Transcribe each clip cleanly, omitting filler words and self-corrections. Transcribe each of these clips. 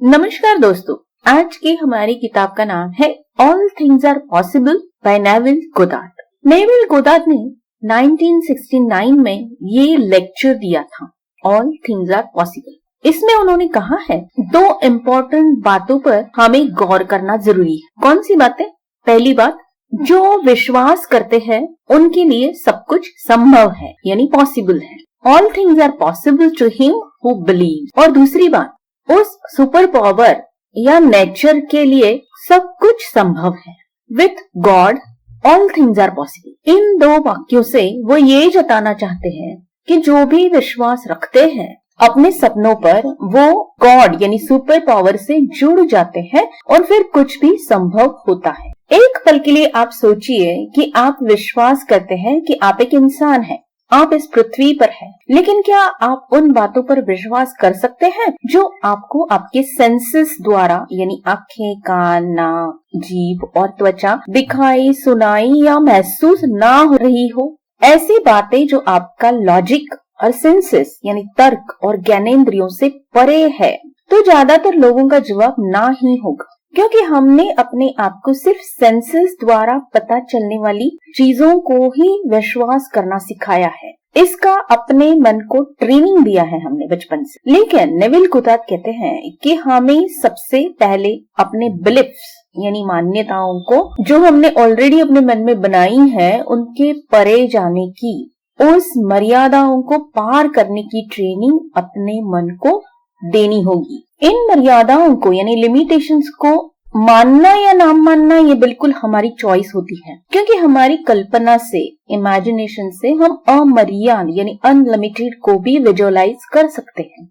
नमस्कार दोस्तों, आज की हमारी किताब का नाम है all things are possible by Neville Goddard. Neville Goddard ने 1969 में ये लेक्चर दिया था, ऑल थिंग्स आर पॉसिबल। इसमें उन्होंने कहा है 2 इम्पोर्टेंट बातों पर हमें गौर करना जरूरी है। कौन सी बातें? पहली बात, जो विश्वास करते हैं उनके लिए सब कुछ संभव है, यानी पॉसिबल है। All things are possible to him who believe. और दूसरी बात, उस सुपर पावर या नेचर के लिए सब कुछ संभव है। With God all things are possible. इन 2 वाक्यों से वो ये जताना चाहते हैं कि जो भी विश्वास रखते हैं अपने सपनों पर, वो गॉड यानी सुपर पावर से जुड़ जाते हैं और फिर कुछ भी संभव होता है। एक पल के लिए आप सोचिए कि आप विश्वास करते हैं कि आप एक इंसान हैं, आप इस पृथ्वी पर हैं, लेकिन क्या आप उन बातों पर विश्वास कर सकते हैं जो आपको आपके सेंसेस द्वारा यानी आंखें, कान, नाक, जीभ और त्वचा दिखाई, सुनाई या महसूस ना हो रही हो? ऐसी बातें जो आपका लॉजिक और सेंसेस यानी तर्क और ज्ञानेंद्रियों से परे है, तो ज्यादातर लोगों का जवाब ना ही होगा, क्योंकि हमने अपने आप को सिर्फ सेंसेस द्वारा पता चलने वाली चीजों को ही विश्वास करना सिखाया है। इसका अपने मन को ट्रेनिंग दिया है हमने बचपन से। लेकिन नेविल गोदार्ड कहते हैं कि हमें सबसे पहले अपने बिलीफ्स यानी मान्यताओं को, जो हमने ऑलरेडी अपने मन में बनाई है, उनके परे जाने की, उस मर्यादाओं को पार करने की ट्रेनिंग अपने मन को देनी होगी। इन मर्यादाओं को यानी लिमिटेशंस को मानना या ना मानना ये बिल्कुल हमारी चॉइस होती है, क्योंकि हमारी कल्पना से, इमेजिनेशन से हम अमर्याद यानी अनलिमिटेड को भी विजुअलाइज कर सकते हैं।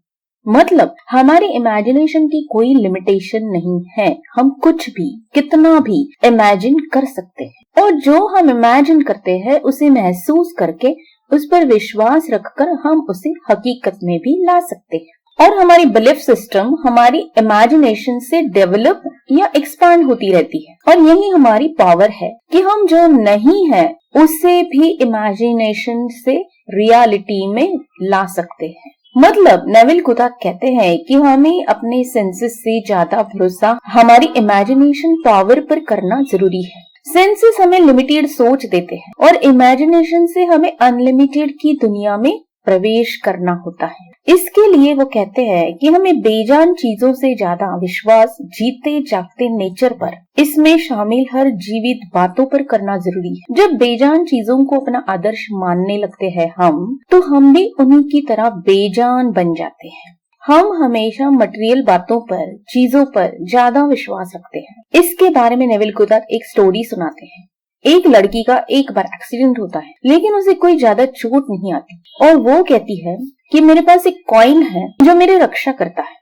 मतलब हमारी इमेजिनेशन की कोई लिमिटेशन नहीं है, हम कुछ भी कितना भी इमेजिन कर सकते हैं, और जो हम इमेजिन करते हैं उसे महसूस करके उस पर विश्वास रखकर हम उसे हकीकत में भी ला सकते हैं। और हमारी बिलीफ सिस्टम हमारी इमेजिनेशन से डेवलप या एक्सपांड होती रहती है, और यही हमारी पावर है कि हम जो नहीं है उसे भी इमेजिनेशन से रियलिटी में ला सकते हैं। मतलब नेविल गोदार्ड कहते हैं कि हमें अपने सेंसेस से ज्यादा भरोसा हमारी इमेजिनेशन पावर पर करना जरूरी है। सेंसेस हमें लिमिटेड सोच देते हैं और इमेजिनेशन से हमें अनलिमिटेड की दुनिया में प्रवेश करना होता है। इसके लिए वो कहते हैं कि हमें बेजान चीजों से ज्यादा विश्वास जीते जागते नेचर पर, इसमें शामिल हर जीवित बातों पर करना जरूरी है। जब बेजान चीजों को अपना आदर्श मानने लगते हैं हम, तो हम भी उन्हीं की तरह बेजान बन जाते हैं। हम हमेशा मटेरियल बातों पर, चीजों पर ज्यादा विश्वास रखते हैं। इसके बारे में नेविल गोदार्ड एक स्टोरी सुनाते हैं। एक लड़की का एक बार एक्सीडेंट होता है, लेकिन उसे कोई ज्यादा चोट नहीं आती, और वो कहती है कि मेरे पास एक कॉइन है जो मेरी रक्षा करता है,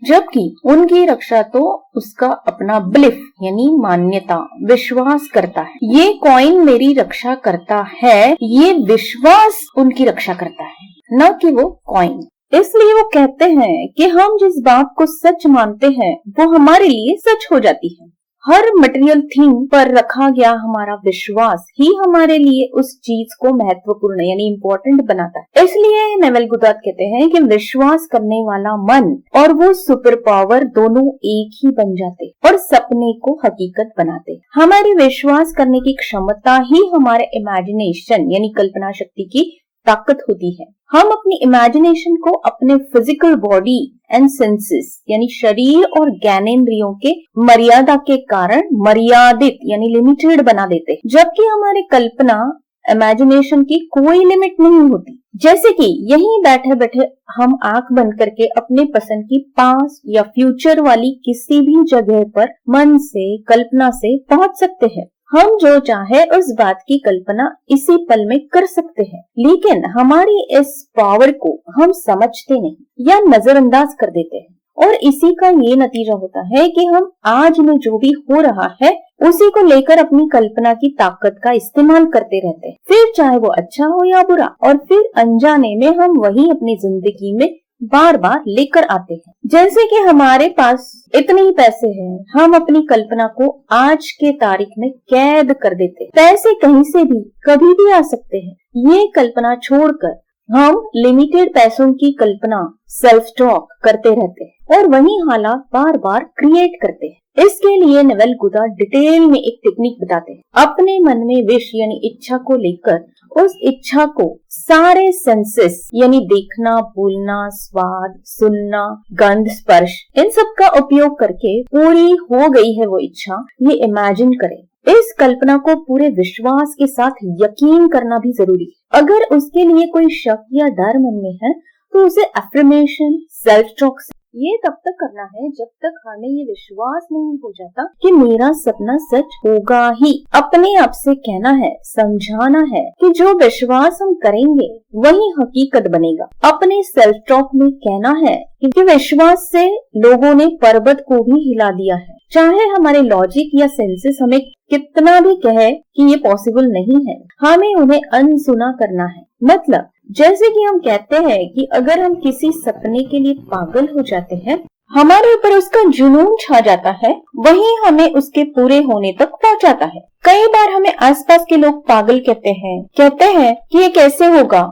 जबकि उनकी रक्षा तो उसका अपना बिलीफ यानी मान्यता, विश्वास करता है। ये कॉइन मेरी रक्षा करता है, ये विश्वास उनकी रक्षा करता है, न कि वो कॉइन। इसलिए वो कहते हैं कि हम जिस बात को सच मानते हैं वो हमारे लिए सच हो जाती है। हर मटेरियल थिंग पर रखा गया हमारा विश्वास ही हमारे लिए उस चीज को महत्वपूर्ण यानी इम्पोर्टेंट बनाता है। इसलिए नेविल गोदार्ड कहते हैं कि विश्वास करने वाला मन और वो सुपर पावर दोनों एक ही बन जाते और सपने को हकीकत बनाते। हमारी विश्वास करने की क्षमता ही हमारे इमेजिनेशन यानी कल्पना शक्ति की ताकत होती है। हम अपनी इमेजिनेशन को अपने फिजिकल बॉडी एंड सेंसेस यानी शरीर और ज्ञानेंद्रियों के मर्यादा के कारण मर्यादित यानी लिमिटेड बना देते, जबकि हमारी कल्पना इमेजिनेशन की कोई लिमिट नहीं होती। जैसे कि यहीं बैठे बैठे हम आंख बंद करके अपने पसंद की पास्ट या फ्यूचर वाली किसी भी जगह पर मन से, कल्पना से पहुंच सकते हैं। हम जो चाहे उस बात की कल्पना इसी पल में कर सकते हैं, लेकिन हमारी इस पावर को हम समझते नहीं या नजरअंदाज कर देते हैं, और इसी का ये नतीजा होता है कि हम आज में जो भी हो रहा है उसी को लेकर अपनी कल्पना की ताकत का इस्तेमाल करते रहते हैं, फिर चाहे वो अच्छा हो या बुरा, और फिर अनजाने में हम वही अपनी जिंदगी में बार बार लेकर आते हैं। जैसे कि हमारे पास इतने ही पैसे हैं, हम अपनी कल्पना को आज के तारीख में कैद कर देते हैं। पैसे कहीं से भी कभी भी आ सकते हैं, ये कल्पना छोड़कर हम लिमिटेड पैसों की कल्पना सेल्फ टॉक करते रहते हैं और वही हालात बार बार क्रिएट करते हैं। इसके लिए नेवेल गोदार्ड डिटेल में एक टेक्निक बताते हैं। अपने मन में विश यानी इच्छा को लेकर उस इच्छा को सारे सेंसेस यानी देखना, बोलना, स्वाद, सुनना, गंध, स्पर्श, इन सब का उपयोग करके पूरी हो गई है वो इच्छा, ये इमेजिन करें। इस कल्पना को पूरे विश्वास के साथ यकीन करना भी जरूरी है। अगर उसके लिए कोई शक या डर मन में है तो उसे अफर्मेशन, सेल्फ टॉक ये तब तक करना है जब तक हमें ये विश्वास नहीं हो जाता कि मेरा सपना सच होगा ही। अपने आप से कहना है, समझाना है कि जो विश्वास हम करेंगे वही हकीकत बनेगा। अपने सेल्फ टॉक में कहना है कि विश्वास से लोगों ने पर्वत को भी हिला दिया है। चाहे हमारे लॉजिक या सेंसेस हमें कितना भी कहे कि ये पॉसिबल नहीं है, हमें उन्हें अनसुना करना है। मतलब जैसे कि हम कहते हैं कि अगर हम किसी सपने के लिए पागल हो जाते हैं, हमारे ऊपर उसका जुनून छा जाता है, वही हमें उसके पूरे होने तक पहुंचाता है। कई बार हमें आसपास के लोग पागल कहते हैं कि ये कैसे होगा,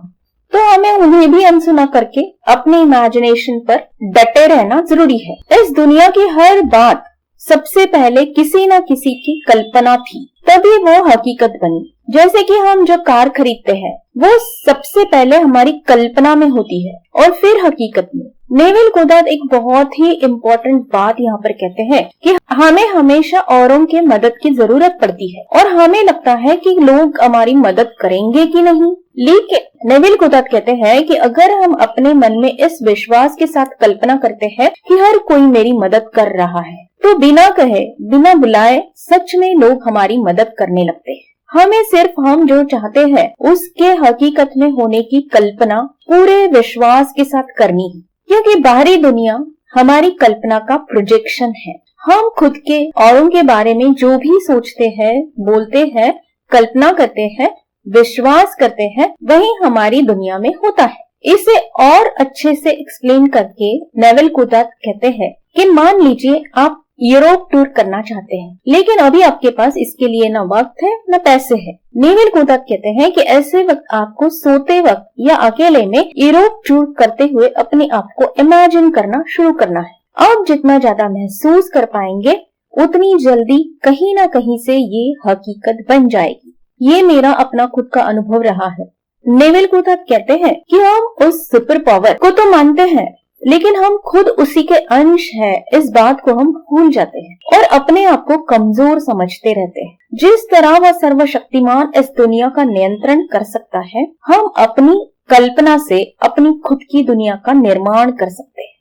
तो हमें उन्हें भी अनसुना करके अपने इमेजिनेशन पर डटे रहना जरूरी है। इस दुनिया की हर बात सबसे पहले किसी न किसी की कल्पना थी, तभी वो हकीकत बनी। जैसे कि हम जो कार खरीदते हैं वो सबसे पहले हमारी कल्पना में होती है और फिर हकीकत में। नेवेल गोदार्ड एक बहुत ही इम्पोर्टेंट बात यहाँ पर कहते हैं कि हमें हमेशा औरों की मदद की जरूरत पड़ती है और हमें लगता है कि लोग हमारी मदद करेंगे कि नहीं। लेकिन नेवेल गोदार्ड कहते हैं कि अगर हम अपने मन में इस विश्वास के साथ कल्पना करते हैं कि हर कोई मेरी मदद कर रहा है, तो बिना कहे, बिना बुलाए सच में लोग हमारी मदद करने लगते हैं। हमें सिर्फ हम जो चाहते हैं उसके हकीकत में होने की कल्पना पूरे विश्वास के साथ करनी है, क्योंकि बाहरी दुनिया हमारी कल्पना का प्रोजेक्शन है। हम खुद के औरों के बारे में जो भी सोचते हैं, बोलते हैं, कल्पना करते हैं, विश्वास करते हैं, वही हमारी दुनिया में होता है। इसे और अच्छे से एक्सप्लेन करके नेवेल गोदार्ड कहते हैं कि मान लीजिए आप यूरोप टूर करना चाहते हैं, लेकिन अभी आपके पास इसके लिए न वक्त है न पैसे है। नेवेल गोदार्ड कहते हैं कि ऐसे वक्त आपको सोते वक्त या अकेले में यूरोप टूर करते हुए अपने आप को इमेजिन करना शुरू करना है। आप जितना ज्यादा महसूस कर पाएंगे उतनी जल्दी कहीं न कहीं से ये हकीकत बन जाएगी। ये मेरा अपना खुद का अनुभव रहा है। नेवेल गोदार्ड कहते हैं कि हम उस सुपर पावर को तो मानते हैं, लेकिन हम खुद उसी के अंश हैं, इस बात को हम भूल जाते हैं और अपने आप को कमजोर समझते रहते हैं। जिस तरह वह सर्वशक्तिमान इस दुनिया का नियंत्रण कर सकता है, हम अपनी कल्पना से अपनी खुद की दुनिया का निर्माण कर सकते हैं।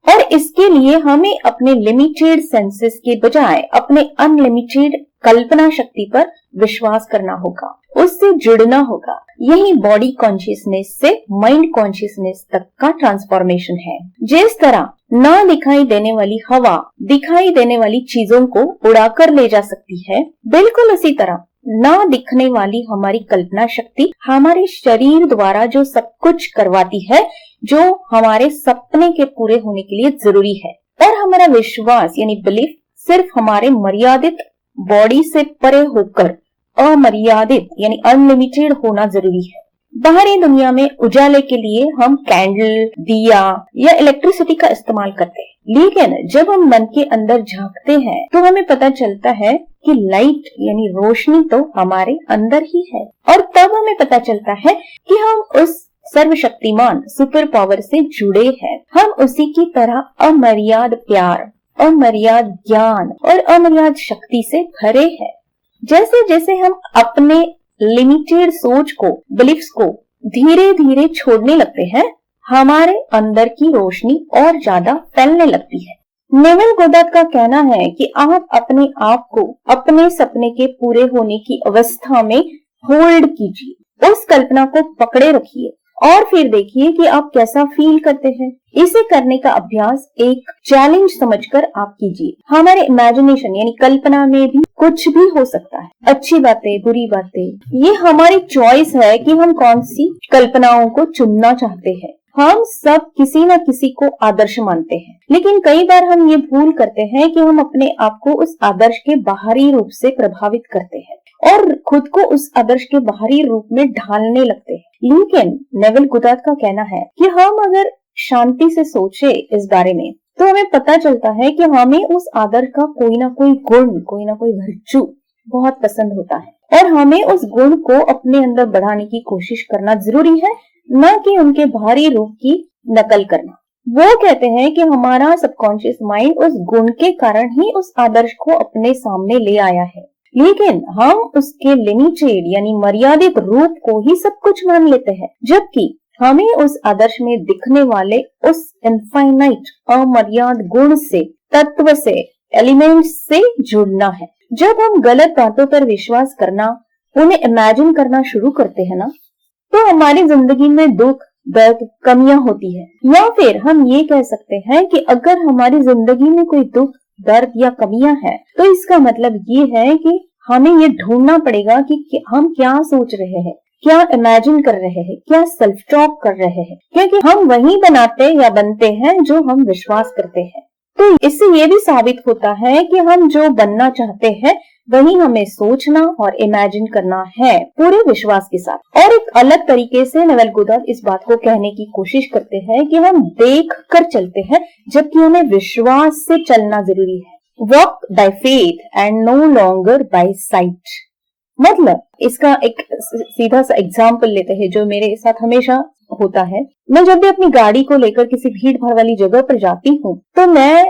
और इसके लिए हमें अपने लिमिटेड सेंसेस के बजाय अपने अनलिमिटेड कल्पना शक्ति पर विश्वास करना होगा, उससे जुड़ना होगा। यही बॉडी कॉन्शियसनेस से माइंड कॉन्शियसनेस तक का ट्रांसफॉर्मेशन है। जिस तरह ना दिखाई देने वाली हवा दिखाई देने वाली चीजों को उड़ाकर ले जा सकती है, बिल्कुल उसी तरह ना दिखने वाली हमारी कल्पना शक्ति हमारे शरीर द्वारा जो सब कुछ करवाती है, जो हमारे सपने के पूरे होने के लिए जरूरी है। और हमारा विश्वास यानी बिलीफ सिर्फ हमारे मर्यादित बॉडी से परे होकर अमर्यादित यानी अनलिमिटेड होना जरूरी है। बाहरी दुनिया में उजाले के लिए हम कैंडल, दिया या इलेक्ट्रिसिटी का इस्तेमाल करते हैं, लेकिन जब हम मन के अंदर झांकते हैं तो हमें पता चलता है कि लाइट यानी रोशनी तो हमारे अंदर ही है। और तब हमें पता चलता है कि हम उस सर्वशक्तिमान सुपर पावर से जुड़े हैं। हम उसी की तरह अमर्याद प्यार, अमर्याद ज्ञान और अमर्याद शक्ति से भरे हैं। जैसे जैसे हम अपने लिमिटेड सोच को, बिलीफ्स को धीरे धीरे छोड़ने लगते हैं, हमारे अंदर की रोशनी और ज्यादा फैलने लगती है। नेवेल गोदार्ड का कहना है कि आप अपने आप को अपने सपने के पूरे होने की अवस्था में होल्ड कीजिए, उस कल्पना को पकड़े रखिए और फिर देखिए कि आप कैसा फील करते हैं। इसे करने का अभ्यास एक चैलेंज समझकर आप कीजिए। हमारे इमेजिनेशन यानी कल्पना में भी कुछ भी हो सकता है, अच्छी बातें, बुरी बातें। ये हमारी चॉइस है कि हम कौन सी कल्पनाओं को चुनना चाहते हैं। हम सब किसी न किसी को आदर्श मानते हैं, लेकिन कई बार हम ये भूल करते हैं कि हम अपने आप को उस आदर्श के बाहरी रूप से प्रभावित करते हैं और खुद को उस आदर्श के बाहरी रूप में ढालने लगते हैं। लेकिन नेविल गोदार्ड का कहना है कि हम अगर शांति से सोचे इस बारे में तो हमें पता चलता है कि हमें उस आदर्श का कोई ना कोई गुण, कोई ना कोई वर्चू बहुत पसंद होता है और हमें उस गुण को अपने अंदर बढ़ाने की कोशिश करना जरूरी है, न कि उनके बाहरी रूप की नकल करना। वो कहते हैं कि हमारा सबकॉन्शियस माइंड उस गुण के कारण ही उस आदर्श को अपने सामने ले आया है, लेकिन हम उसके लिमिटेड यानी मर्यादित रूप को ही सब कुछ मान लेते हैं, जबकि हमें उस आदर्श में दिखने वाले उस इनफाइनाइट अमर्याद गुण से, तत्व से, एलिमेंट से जुड़ना है। जब हम गलत बातों पर विश्वास करना, उन्हें इमेजिन करना शुरू करते हैं ना, तो हमारी जिंदगी में दुख, दर्द, कमियां होती है। या फिर हम ये कह सकते हैं कि अगर हमारी जिंदगी में कोई दुख, दर्द या कमियां हैं, तो इसका मतलब ये है कि हमें ये ढूंढना पड़ेगा कि हम क्या सोच रहे हैं, क्या इमेजिन कर रहे हैं, क्या सेल्फ टॉक कर रहे हैं, क्योंकि हम वही बनाते या बनते हैं जो हम विश्वास करते हैं। तो इससे ये भी साबित होता है कि हम जो बनना चाहते हैं वही हमें सोचना और इमेजिन करना है पूरे विश्वास के साथ। और एक अलग तरीके से नेविल गोदार्ड इस बात को कहने की कोशिश करते हैं कि हम देख कर चलते हैं, जबकि हमें विश्वास से चलना जरूरी है। Walk by faith and no longer by sight. मतलब इसका एक सीधा सा एग्जाम्पल लेते हैं जो मेरे साथ हमेशा होता है। मैं जब भी अपनी गाड़ी को लेकर किसी भीड़ भाड़ वाली जगह पर जाती हूँ तो मैं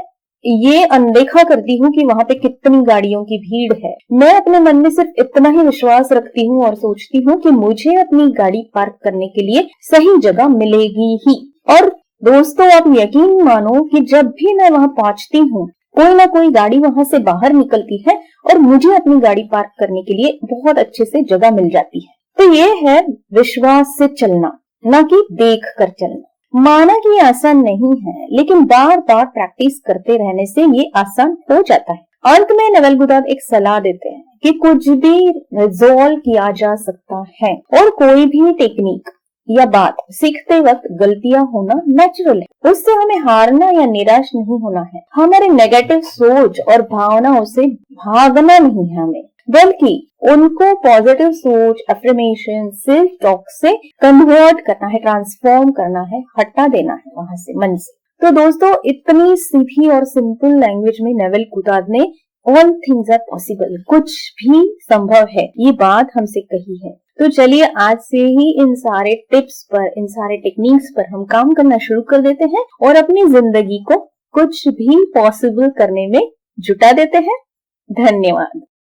ये अनदेखा करती हूँ कि वहां पे कितनी गाड़ियों की भीड़ है। मैं अपने मन में सिर्फ इतना ही विश्वास रखती हूँ और सोचती हूँ कि मुझे अपनी गाड़ी पार्क करने के लिए सही जगह मिलेगी ही। और दोस्तों, आप यकीन मानो कि जब भी मैं वहां पहुंचती हूँ, कोई ना कोई गाड़ी वहां से बाहर निकलती है और मुझे अपनी गाड़ी पार्क करने के लिए बहुत अच्छे से जगह मिल जाती है। तो ये है विश्वास से चलना, न कि देख कर चलना। माना कि ये आसान नहीं है, लेकिन बार बार प्रैक्टिस करते रहने से ये आसान हो जाता है। अंत में नेविल गोदार्ड एक सलाह देते हैं कि कुछ भी रिजॉल्व किया जा सकता है और कोई भी टेक्निक या बात सीखते वक्त गलतियां होना नेचुरल है। उससे हमें हारना या निराश नहीं होना है। हमारे नेगेटिव सोच और भावनाओं से भागना नहीं है हमें, बल्कि उनको पॉजिटिव सोच, अफर्मेशन, सेल्फ टॉक से कन्वर्ट करना है, ट्रांसफॉर्म करना है, हटा देना है वहां से, मन से। तो दोस्तों, इतनी सीधी और सिंपल लैंग्वेज में नेविल गोदार्ड ने ऑल थिंग्स आर पॉसिबल, कुछ भी संभव है, ये बात हमसे कही है। तो चलिए आज से ही इन सारे टिप्स पर, इन सारे टेक्निक्स पर हम काम करना शुरू कर देते हैं और अपनी जिंदगी को कुछ भी पॉसिबल करने में जुटा देते हैं। धन्यवाद।